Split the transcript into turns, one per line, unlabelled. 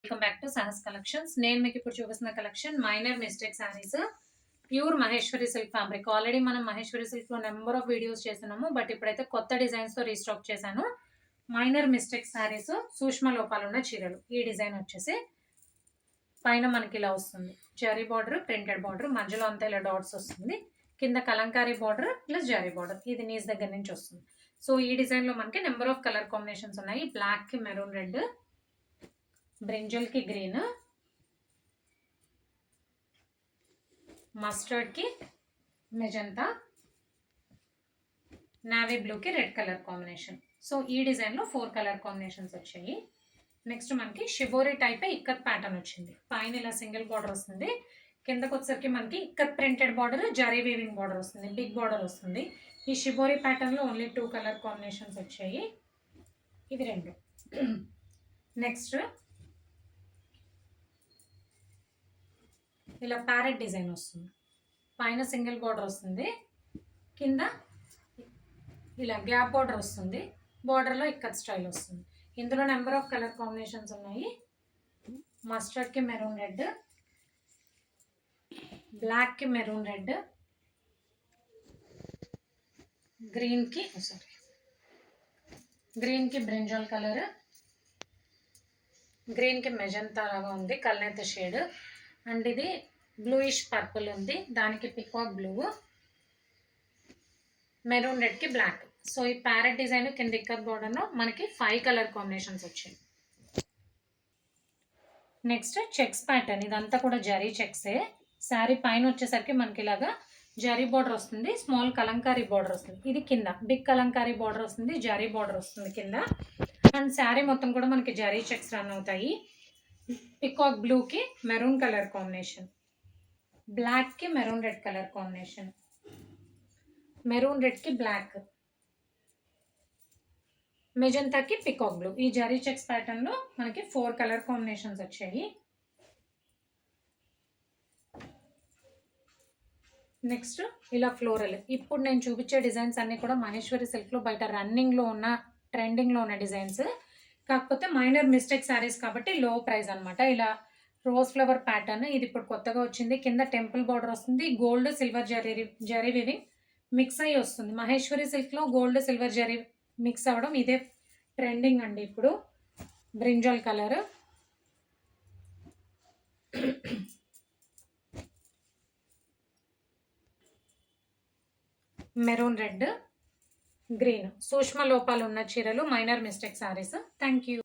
Welcome back to Sahas collections. నేను మీకు ఇప్పుడు చూపిస్తున్న collection minor mistake saris, pure Maheshwari silk fabric. Already మనం మహేశ్వరి సిల్క్ లో నెంబర్ ఆఫ్ వీడియోస్ చేస్తున్నాము, బట్ ఇప్పుడైతే కొత్త డిజైన్స్ తో రీస్టాక్ చేశాను. మైనర్ మిస్టేక్ శారీస్, సూక్ష్మ లోపాలు ఉన్న చీరలు. ఈ డిజైన్ వచ్చేసి పైన మనకి ఇలా వస్తుంది, జరీ బార్డర్, ప్రింటెడ్ బార్డర్, మధ్యలో అంతా ఇలా డాట్స్ వస్తుంది, కింద Kalamkari border plus zari border. ఇది నీస్ దగ్గర నుంచి వస్తుంది. సో ఈ డిజైన్ లో మనకి నెంబర్ ఆఫ్ కలర్ కాంబినేషన్స్ ఉన్నాయి. బ్లాక్ కి మెరూన్ రెడ్, బ్రింజల్ కి గ్రీన్, మస్టర్డ్ కి మెజంతా, నావీ బ్లూ కి రెడ్ కలర్ కాంబినేషన్. సో ఈ డిజైన్ లో 4 కలర్ కాంబినేషన్స్ వచ్చాయి. నెక్స్ట్ మనకి షిబోరి టైప్ ఇక్కత్ ప్యాటర్న్ వచ్చింది. పైన ఇలా సింగిల్ బార్డర్ వస్తుంది, కిందకు వచ్చేసరికి మనకి ikat printed border, zari weaving border వస్తుంది, బిగ్ బార్డర్ వస్తుంది. ఈ షిబోరి ప్యాటర్న్ లో ఓన్లీ 2 కలర్ కాంబినేషన్స్ వచ్చాయి. ఇవి రెండు. నెక్స్ట్ ఇలా ప్యారెట్ డిజైన్ వస్తుంది, పైన సింగిల్ బార్డర్ వస్తుంది, కింద ఇలా గ్యాప్ బార్డర్ వస్తుంది, బార్డర్లో ఇక్కత్ స్టైల్ వస్తుంది. ఇందులో నెంబర్ ఆఫ్ కలర్ కాంబినేషన్స్ ఉన్నాయి. మస్టర్డ్కి మెరూన్ రెడ్, బ్లాక్కి మెరూన్ రెడ్, గ్రీన్కి బ్రింజాల్ కలర్, గ్రీన్కి మెజంతా లాగా ఉంది కల్నేత షేడ్, అండ్ ఇది బ్లూయిష్ పర్పుల్ ఉంది, దానికి పికాక్ బ్లూ, మెరూన్ రెడ్కి బ్లాక్. సో ఈ ప్యారెట్ డిజైన్ కింద ఇక్కత్ బోర్డర్లో మనకి 5 కలర్ కాంబినేషన్స్ వచ్చాయి. నెక్స్ట్ చెక్స్ ప్యాటర్న్, ఇదంతా కూడా జరీ చెక్సే. శారీ పైన వచ్చేసరికి మనకి ఇలాగా జరీ బార్డర్ వస్తుంది, స్మాల్ కలంకారీ బార్డర్ వస్తుంది, ఇది కింద బిగ్ కలంకారీ బార్డర్ వస్తుంది, జరీ బార్డర్ వస్తుంది కింద. అండ్ శారీ మొత్తం కూడా మనకి జరీ చెక్స్ రన్ అవుతాయి. పికాక్ బ్లూకి మెరూన్ కలర్ కాంబినేషన్, బ్లాక్కి maroon red colour combination, maroon రెడ్కి బ్లాక్, మెజంతాకి పికాక్ బ్లూ. ఈ జరీ చెక్స్ ప్యాటర్న్లో మనకి 4 కలర్ కాంబినేషన్స్ వచ్చాయి. నెక్స్ట్ ఇలా ఫ్లోరల్. ఇప్పుడు నేను చూపించే డిజైన్స్ అన్నీ కూడా మహేశ్వరి సిల్క్లో బయట రన్నింగ్లో ఉన్న, ట్రెండింగ్లో ఉన్న డిజైన్స్. కాకపోతే మైనర్ మిస్టేక్ శారీస్ కాబట్టి లో ప్రైస్ అనమాట. ఇలా రోజ్ ఫ్లవర్ ప్యాటర్న్, ఇది ఇప్పుడు కొత్తగా వచ్చింది. కింద టెంపుల్ బార్డర్ వస్తుంది, gold silver zari weaving mix అయ్యి వస్తుంది. మహేశ్వరి సిల్క్లో గోల్డ్ సిల్వర్ జరీ మిక్స్ అవ్వడం ఇదే ట్రెండింగ్ అండి ఇప్పుడు. Brinjal colour, maroon red, green. సూక్ష్మ లోపాలు ఉన్న చీరలు, minor mistake saris. Thank you.